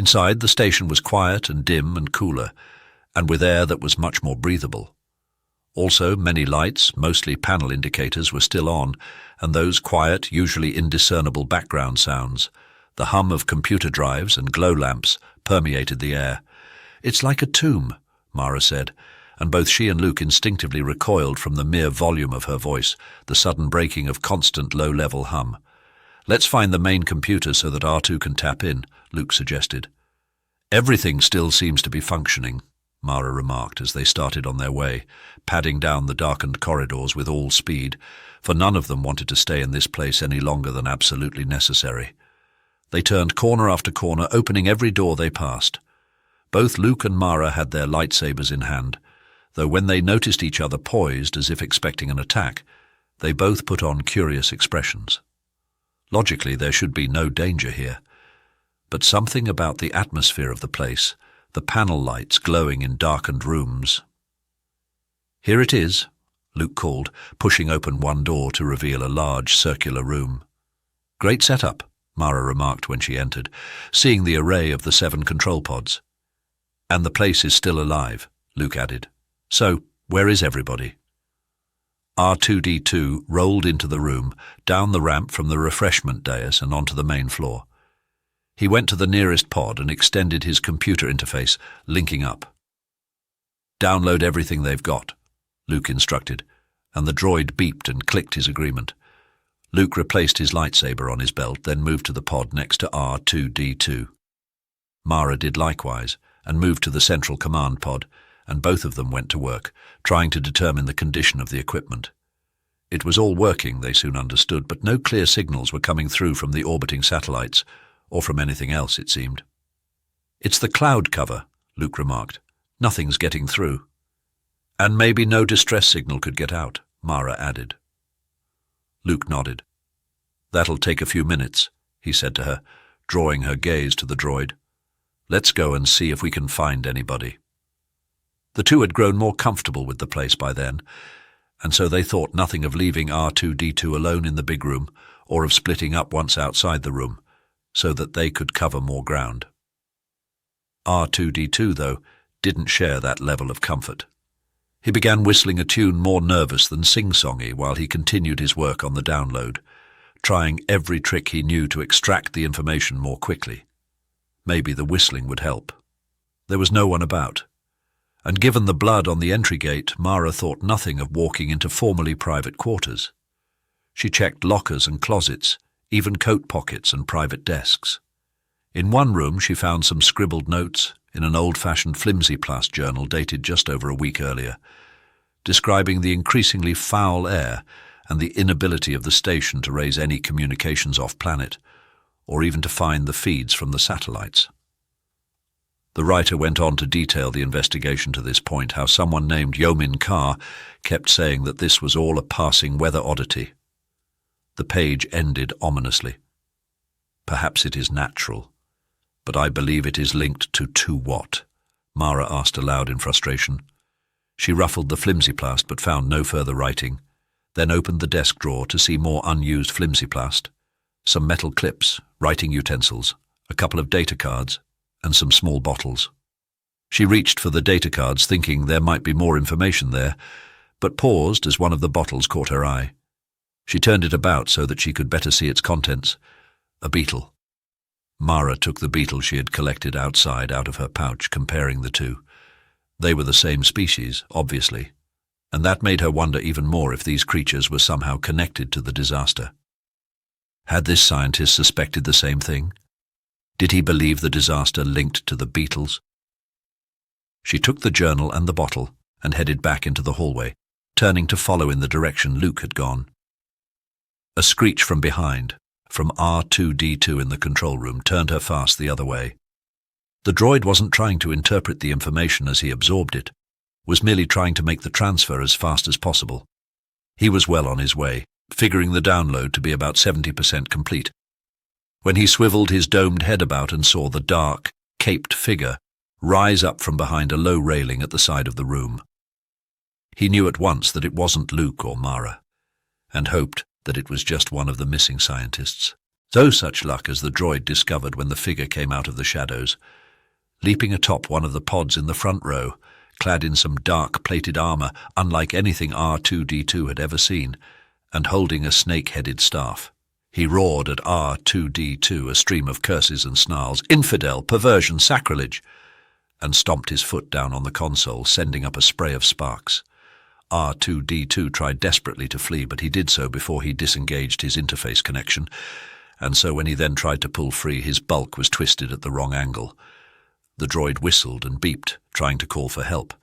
Inside, the station was quiet and dim and cooler, and with air that was much more breathable. Also, many lights, mostly panel indicators, were still on, and those quiet, usually indiscernible background sounds, the hum of computer drives and glow lamps, permeated the air. "It's like a tomb," Mara said, and both she and Luke instinctively recoiled from the mere volume of her voice, the sudden breaking of constant low-level hum. "Let's find the main computer so that R2 can tap in," Luke suggested. "Everything still seems to be functioning," Mara remarked as they started on their way, padding down the darkened corridors with all speed, for none of them wanted to stay in this place any longer than absolutely necessary. They turned corner after corner, opening every door they passed. Both Luke and Mara had their lightsabers in hand, though when they noticed each other poised as if expecting an attack, they both put on curious expressions. Logically, there should be no danger here, but something about the atmosphere of the place, the panel lights glowing in darkened rooms. "Here it is," Luke called, pushing open one door to reveal a large circular room. "Great setup," Mara remarked when she entered, seeing the array of the 7 control pods. "And the place is still alive," Luke added. "So, where is everybody?" R2-D2 rolled into the room, down the ramp from the refreshment dais and onto the main floor. He went to the nearest pod and extended his computer interface, linking up. "Download everything they've got," Luke instructed, and the droid beeped and clicked his agreement. Luke replaced his lightsaber on his belt, then moved to the pod next to R2-D2. Mara did likewise, and moved to the central command pod, and both of them went to work, trying to determine the condition of the equipment. It was all working, they soon understood, but no clear signals were coming through from the orbiting satellites, or from anything else, it seemed. "It's the cloud cover," Luke remarked. "Nothing's getting through." "And maybe no distress signal could get out," Mara added. Luke nodded. "That'll take a few minutes," he said to her, drawing her gaze to the droid. "Let's go and see if we can find anybody." The two had grown more comfortable with the place by then, and so they thought nothing of leaving R2-D2 alone in the big room, or of splitting up once outside the room, so that they could cover more ground. R2-D2, though, didn't share that level of comfort. He began whistling a tune more nervous than sing-songy while he continued his work on the download, trying every trick he knew to extract the information more quickly. Maybe the whistling would help. There was no one about, and given the blood on the entry gate, Mara thought nothing of walking into formally private quarters. She checked lockers and closets, even coat pockets and private desks. In one room she found some scribbled notes in an old-fashioned flimsy-plast journal dated just over a week earlier, describing the increasingly foul air and the inability of the station to raise any communications off-planet, or even to find the feeds from the satellites. The writer went on to detail the investigation to this point, how someone named Yomin Carr kept saying that this was all a passing weather oddity. The page ended ominously. "Perhaps it is natural, but I believe it is linked to what?" Mara asked aloud in frustration. She ruffled the flimsyplast but found no further writing, then opened the desk drawer to see more unused flimsyplast, some metal clips, writing utensils, a couple of data cards, and some small bottles. She reached for the data cards, thinking there might be more information there, but paused as one of the bottles caught her eye. She turned it about so that she could better see its contents. A beetle. Mara took the beetle she had collected outside out of her pouch, comparing the two. They were the same species, obviously, and that made her wonder even more if these creatures were somehow connected to the disaster. Had this scientist suspected the same thing? Did he believe the disaster linked to the beetles? She took the journal and the bottle and headed back into the hallway, turning to follow in the direction Luke had gone. A screech from behind, from R2-D2 in the control room, turned her fast the other way. The droid wasn't trying to interpret the information as he absorbed it, was merely trying to make the transfer as fast as possible. He was well on his way, figuring the download to be about 70% complete, when he swiveled his domed head about and saw the dark, caped figure rise up from behind a low railing at the side of the room. He knew at once that it wasn't Luke or Mara, and hoped that it was just one of the missing scientists. So such luck as the droid discovered when the figure came out of the shadows, leaping atop one of the pods in the front row, clad in some dark plated armor unlike anything R2-D2 had ever seen, and holding a snake-headed staff. He roared at R2-D2 a stream of curses and snarls, "Infidel, perversion, sacrilege," and stomped his foot down on the console, sending up a spray of sparks. R2-D2 tried desperately to flee, but he did so before he disengaged his interface connection, and so when he then tried to pull free, his bulk was twisted at the wrong angle. The droid whistled and beeped, trying to call for help.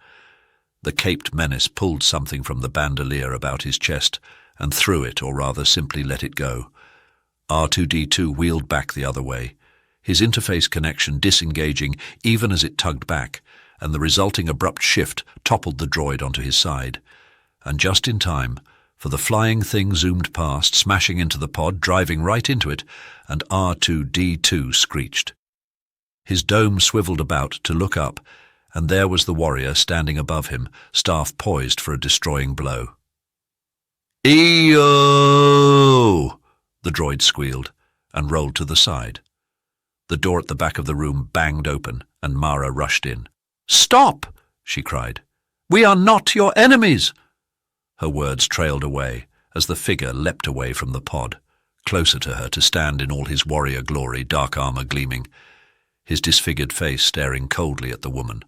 The caped menace pulled something from the bandolier about his chest and threw it, or rather simply let it go. R2-D2 wheeled back the other way, his interface connection disengaging even as it tugged back, and the resulting abrupt shift toppled the droid onto his side. And just in time, for the flying thing zoomed past, smashing into the pod, driving right into it, and R2-D2 screeched. His dome swiveled about to look up, and there was the warrior standing above him, staff poised for a destroying blow. "EO!" the droid squealed, and rolled to the side. The door at the back of the room banged open, and Mara rushed in. "Stop!" she cried. "We are not your enemies!" Her words trailed away as the figure leapt away from the pod, closer to her to stand in all his warrior glory, dark armor gleaming, his disfigured face staring coldly at the woman.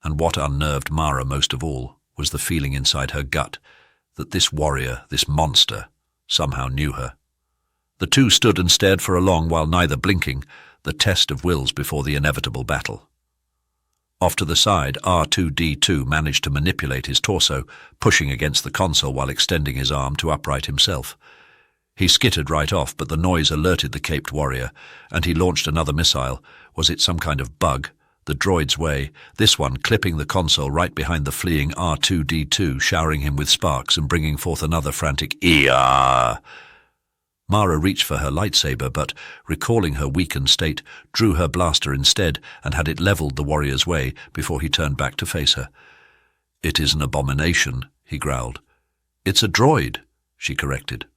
And what unnerved Mara most of all was the feeling inside her gut that this warrior, this monster, somehow knew her. The two stood and stared for a long while, neither blinking, the test of wills before the inevitable battle. Off to the side, R2-D2 managed to manipulate his torso, pushing against the console while extending his arm to upright himself. He skittered right off, but the noise alerted the caped warrior, and he launched another missile. Was it some kind of bug? The droid's way, this one clipping the console right behind the fleeing R2-D2, showering him with sparks and bringing forth another frantic "Eeah!" Mara reached for her lightsaber, but, recalling her weakened state, drew her blaster instead and had it leveled the warrior's way before he turned back to face her. "It is an abomination," he growled. "It's a droid," she corrected.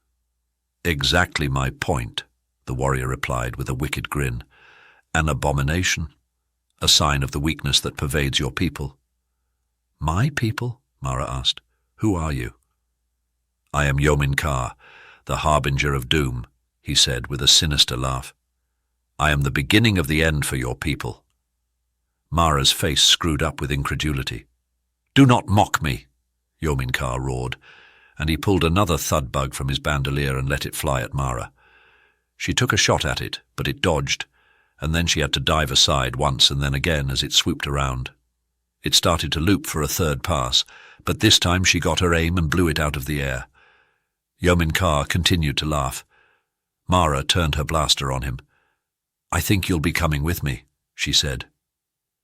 "Exactly my point," the warrior replied with a wicked grin. "An abomination, a sign of the weakness that pervades your people." "My people?" Mara asked. "Who are you?" "I am Yomin Carr, the harbinger of doom," he said with a sinister laugh. "I am the beginning of the end for your people." Mara's face screwed up with incredulity. "Do not mock me," Yomin Carr roared, and he pulled another thud bug from his bandolier and let it fly at Mara. She took a shot at it, but it dodged, and then she had to dive aside once and then again as it swooped around. It started to loop for a third pass, but this time she got her aim and blew it out of the air. Yomin Carr continued to laugh. Mara turned her blaster on him. "I think you'll be coming with me," she said.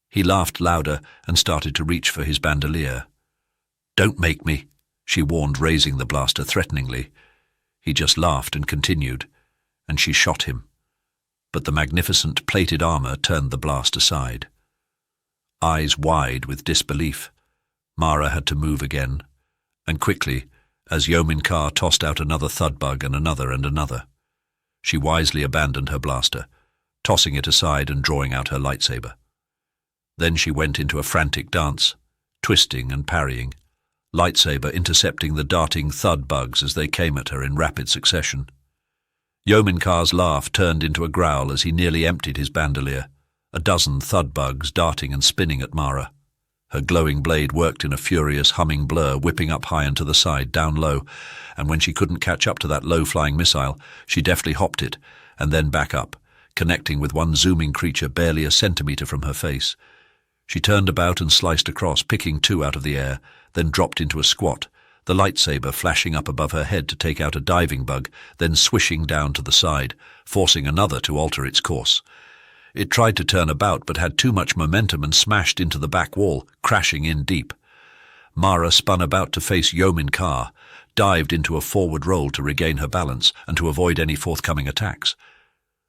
He laughed louder and started to reach for his bandolier. "Don't make me," she warned, raising the blaster threateningly. He just laughed and continued, and she shot him. But the magnificent plated armor turned the blast aside. Eyes wide with disbelief, Mara had to move again, and quickly, as Yomin Carr tossed out another thud bug and another. She wisely abandoned her blaster, tossing it aside and drawing out her lightsaber. Then she went into a frantic dance, twisting and parrying, lightsaber intercepting the darting thud bugs as they came at her in rapid succession. Yomin Carr's laugh turned into a growl as he nearly emptied his bandolier, a dozen thud bugs darting and spinning at Mara. Her glowing blade worked in a furious humming blur, whipping up high and to the side, down low, and when she couldn't catch up to that low-flying missile, she deftly hopped it, and then back up, connecting with one zooming creature barely a centimetre from her face. She turned about and sliced across, picking two out of the air, then dropped into a squat, the lightsaber flashing up above her head to take out a diving bug, then swishing down to the side, forcing another to alter its course. It tried to turn about but had too much momentum and smashed into the back wall, crashing in deep. Mara spun about to face Yomin Carr, dived into a forward roll to regain her balance and to avoid any forthcoming attacks.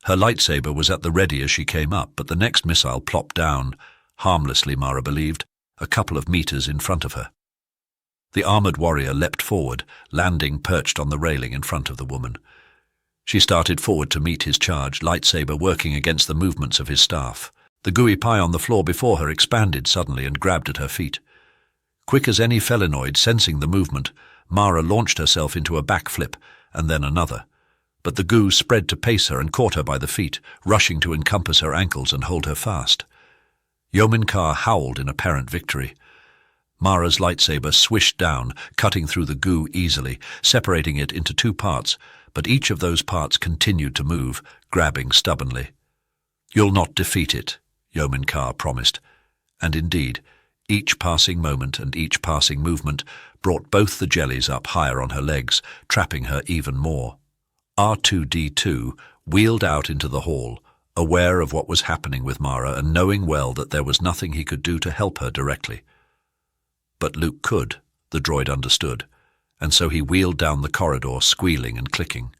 Her lightsaber was at the ready as she came up, but the next missile plopped down, harmlessly Mara believed, a couple of meters in front of her. The armored warrior leapt forward, landing perched on the railing in front of the woman. She started forward to meet his charge, lightsaber working against the movements of his staff. The gooey pie on the floor before her expanded suddenly and grabbed at her feet. Quick as any felinoid, sensing the movement, Mara launched herself into a backflip, and then another. But the goo spread to pace her and caught her by the feet, rushing to encompass her ankles and hold her fast. Yomin Carr howled in apparent victory. Mara's lightsaber swished down, cutting through the goo easily, separating it into two parts, but each of those parts continued to move, grabbing stubbornly. "You'll not defeat it," Yomin Carr promised. And indeed, each passing moment and each passing movement brought both the jellies up higher on her legs, trapping her even more. R2-D2 wheeled out into the hall, aware of what was happening with Mara and knowing well that there was nothing he could do to help her directly. But Luke could, the droid understood, and so he wheeled down the corridor, squealing and clicking.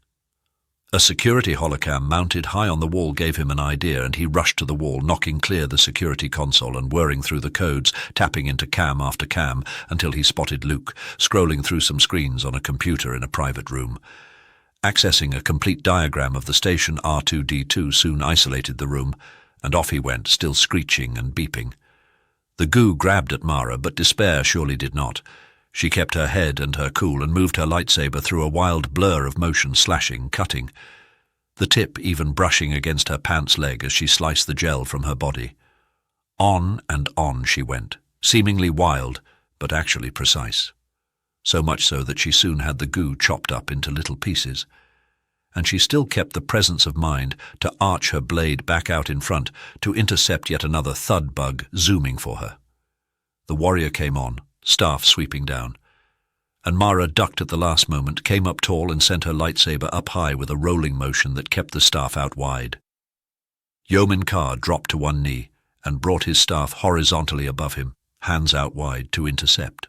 A security holocam mounted high on the wall gave him an idea, and he rushed to the wall, knocking clear the security console and whirring through the codes, tapping into cam after cam, until he spotted Luke, scrolling through some screens on a computer in a private room. Accessing a complete diagram of the station, R2-D2 soon isolated the room, and off he went, still screeching and beeping. The goo grabbed at Mara, but despair surely did not. She kept her head and her cool and moved her lightsaber through a wild blur of motion, slashing, cutting, the tip even brushing against her pants leg as she sliced the gel from her body. On and on she went, seemingly wild, but actually precise. So much so that she soon had the goo chopped up into little pieces. And she still kept the presence of mind to arch her blade back out in front to intercept yet another thud bug zooming for her. The warrior came on, staff sweeping down, and Mara ducked at the last moment, came up tall and sent her lightsaber up high with a rolling motion that kept the staff out wide. Yomin Carr dropped to one knee and brought his staff horizontally above him, hands out wide, to intercept.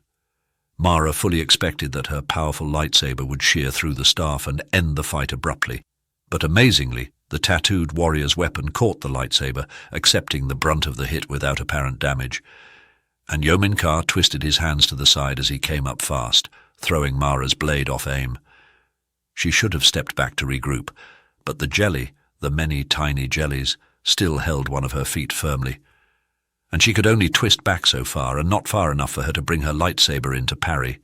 Mara fully expected that her powerful lightsaber would shear through the staff and end the fight abruptly, but amazingly, the tattooed warrior's weapon caught the lightsaber, accepting the brunt of the hit without apparent damage, and Yomin Carr twisted his hands to the side as he came up fast, throwing Mara's blade off aim. She should have stepped back to regroup, but the jelly, the many tiny jellies, still held one of her feet firmly, and she could only twist back so far, and not far enough for her to bring her lightsaber in to parry.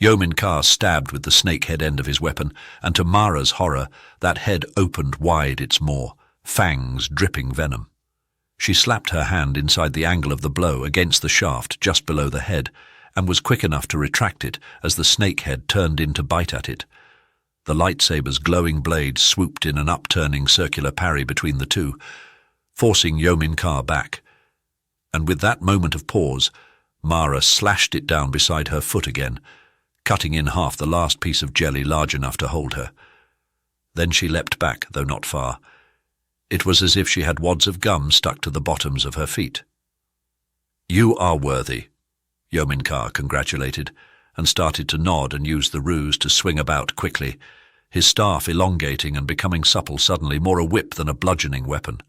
Yomin Carr stabbed with the snakehead end of his weapon, and to Mara's horror, that head opened wide its maw, fangs dripping venom. She slapped her hand inside the angle of the blow against the shaft just below the head, and was quick enough to retract it as the snakehead turned in to bite at it. The lightsaber's glowing blade swooped in an upturning circular parry between the two, forcing Yomin Carr back. And with that moment of pause, Mara slashed it down beside her foot again, cutting in half the last piece of jelly large enough to hold her. Then she leapt back, though not far. It was as if she had wads of gum stuck to the bottoms of her feet. "You are worthy," Yomin Carr congratulated, and started to nod and use the ruse to swing about quickly, his staff elongating and becoming supple suddenly, more a whip than a bludgeoning weapon.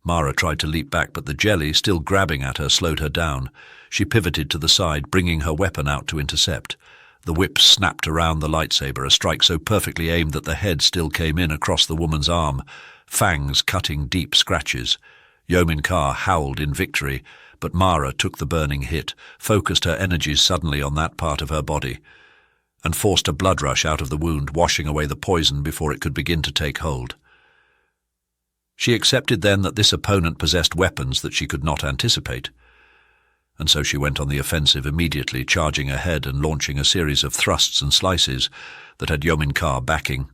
Mara tried to leap back, but the jelly, still grabbing at her, slowed her down. She pivoted to the side, bringing her weapon out to intercept. The whip snapped around the lightsaber, a strike so perfectly aimed that the head still came in across the woman's arm, fangs cutting deep scratches. Yomin Carr howled in victory, but Mara took the burning hit, focused her energies suddenly on that part of her body, and forced a blood rush out of the wound, washing away the poison before it could begin to take hold. She accepted then that this opponent possessed weapons that she could not anticipate, and so she went on the offensive immediately, charging ahead and launching a series of thrusts and slices that had Yomin Carr backing,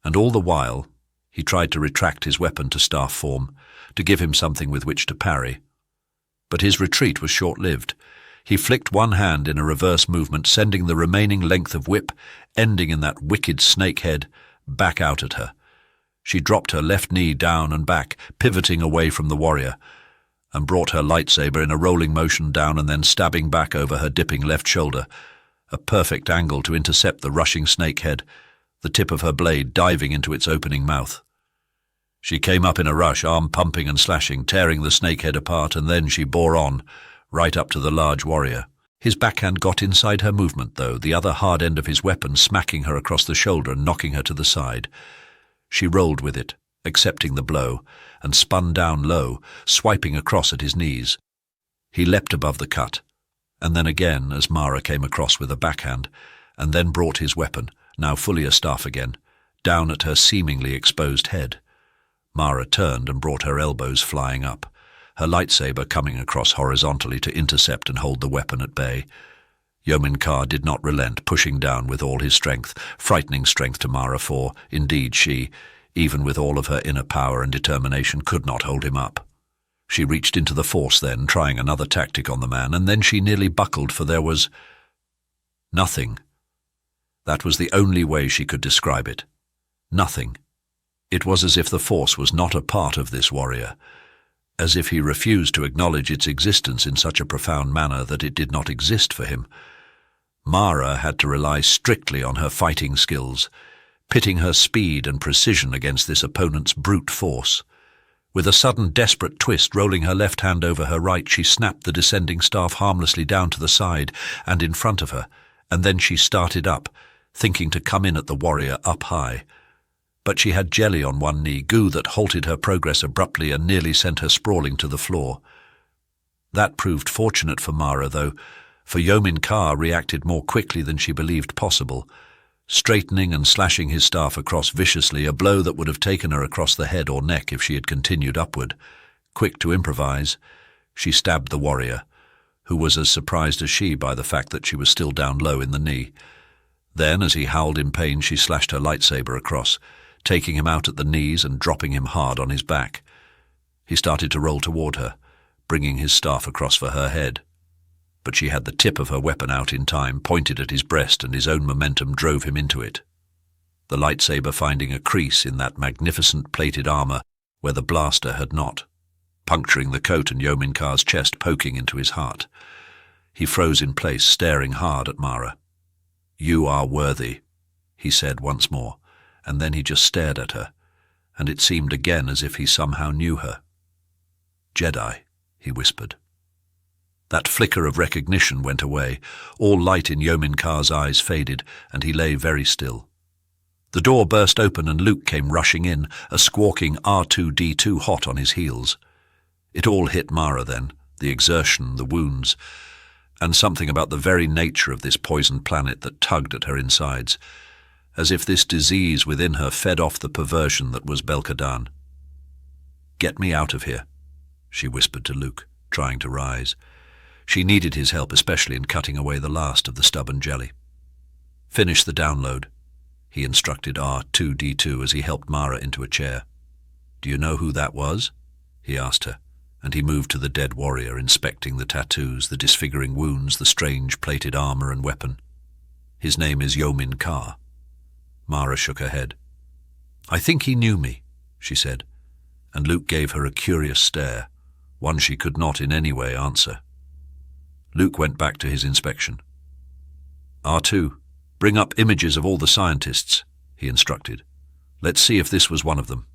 and all the while he tried to retract his weapon to staff form, to give him something with which to parry. But his retreat was short-lived. He flicked one hand in a reverse movement, sending the remaining length of whip, ending in that wicked snakehead, back out at her. She dropped her left knee down and back, pivoting away from the warrior, and brought her lightsaber in a rolling motion down and then stabbing back over her dipping left shoulder, a perfect angle to intercept the rushing snakehead, the tip of her blade diving into its opening mouth. She came up in a rush, arm pumping and slashing, tearing the snakehead apart, and then she bore on, right up to the large warrior. His backhand got inside her movement, though, the other hard end of his weapon smacking her across the shoulder and knocking her to the side. She rolled with it, accepting the blow, and spun down low, swiping across at his knees. He leapt above the cut, and then again as Mara came across with a backhand, and then brought his weapon, now fully a staff again, down at her seemingly exposed head. Mara turned and brought her elbows flying up, her lightsaber coming across horizontally to intercept and hold the weapon at bay. Yomin Carr did not relent, pushing down with all his strength, frightening strength to Mara, for, indeed, she, even with all of her inner power and determination, could not hold him up. She reached into the Force then, trying another tactic on the man, and then she nearly buckled, for there was nothing. That was the only way she could describe it. Nothing. It was as if the Force was not a part of this warrior, as if he refused to acknowledge its existence in such a profound manner that it did not exist for him. Mara had to rely strictly on her fighting skills, pitting her speed and precision against this opponent's brute force. With a sudden desperate twist, rolling her left hand over her right, she snapped the descending staff harmlessly down to the side and in front of her, and then she started up, thinking to come in at the warrior up high. But she had jelly on one knee, goo that halted her progress abruptly and nearly sent her sprawling to the floor. That proved fortunate for Mara, though, for Yomin Carr reacted more quickly than she believed possible, straightening and slashing his staff across viciously, a blow that would have taken her across the head or neck if she had continued upward. Quick to improvise, she stabbed the warrior, who was as surprised as she by the fact that she was still down low in the knee. Then, as he howled in pain, she slashed her lightsaber across, taking him out at the knees and dropping him hard on his back. He started to roll toward her, bringing his staff across for her head. But she had the tip of her weapon out in time, pointed at his breast, and his own momentum drove him into it. The lightsaber finding a crease in that magnificent plated armor where the blaster had not, puncturing the coat and Yomin Carr's chest, poking into his heart. He froze in place, staring hard at Mara. "You are worthy," he said once more, and then he just stared at her, and it seemed again as if he somehow knew her. "Jedi," he whispered. That flicker of recognition went away. All light in Yomin Carr's eyes faded, and he lay very still. The door burst open and Luke came rushing in, a squawking R2-D2 hot on his heels. It all hit Mara then, the exertion, the wounds, and something about the very nature of this poisoned planet that tugged at her insides, as if this disease within her fed off the perversion that was Belkadan. "Get me out of here," she whispered to Luke, trying to rise. She needed his help, especially in cutting away the last of the stubborn jelly. "Finish the download," he instructed R2-D2 as he helped Mara into a chair. "Do you know who that was?" he asked her, and he moved to the dead warrior, inspecting the tattoos, the disfiguring wounds, the strange plated armor and weapon. "His name is Yomin Carr." Mara shook her head. "I think he knew me," she said, and Luke gave her a curious stare, one she could not in any way answer. Luke went back to his inspection. "R2, bring up images of all the scientists," he instructed. "Let's see if this was one of them."